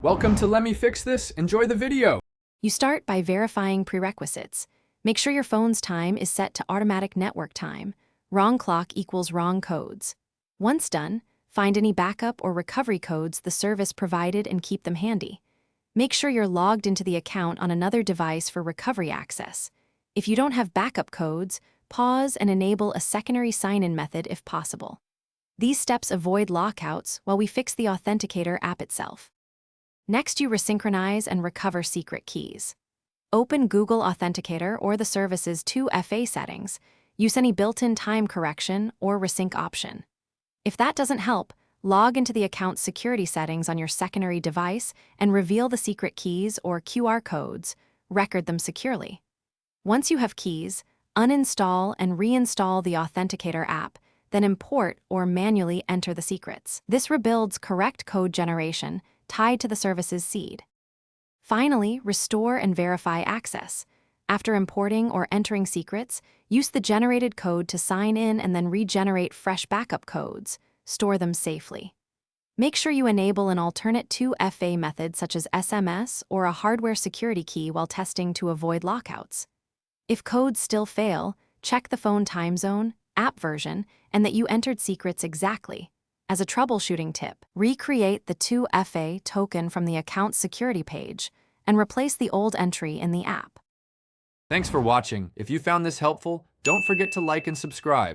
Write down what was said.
Welcome to Let Me Fix This. Enjoy the video. You start by verifying prerequisites. Make sure your phone's time is set to automatic network time. Wrong clock equals wrong codes. Once done, find any backup or recovery codes the service provided and keep them handy. Make sure you're logged into the account on another device for recovery access. If you don't have backup codes, pause and enable a secondary sign-in method if possible. These steps avoid lockouts while we fix the Authenticator app itself. Next, you resynchronize and recover secret keys. Open Google Authenticator or the service's 2FA settings. Use any built-in time correction or resync option. If that doesn't help, log into the account's security settings on your secondary device and reveal the secret keys or QR codes. Record them securely. Once you have keys, uninstall and reinstall the Authenticator app, then import or manually enter the secrets. This rebuilds correct code generation tied to the service's seed. Finally, restore and verify access. After importing or entering secrets, use the generated code to sign in and then regenerate fresh backup codes. Store them safely. Make sure you enable an alternate 2FA method such as SMS or a hardware security key while testing to avoid lockouts. If codes still fail, check the phone time zone, app version, and that you entered secrets exactly. As a troubleshooting tip, recreate the 2FA token from the account's security page and replace the old entry in the app. Thanks for watching. If you found this helpful, don't forget to like and subscribe.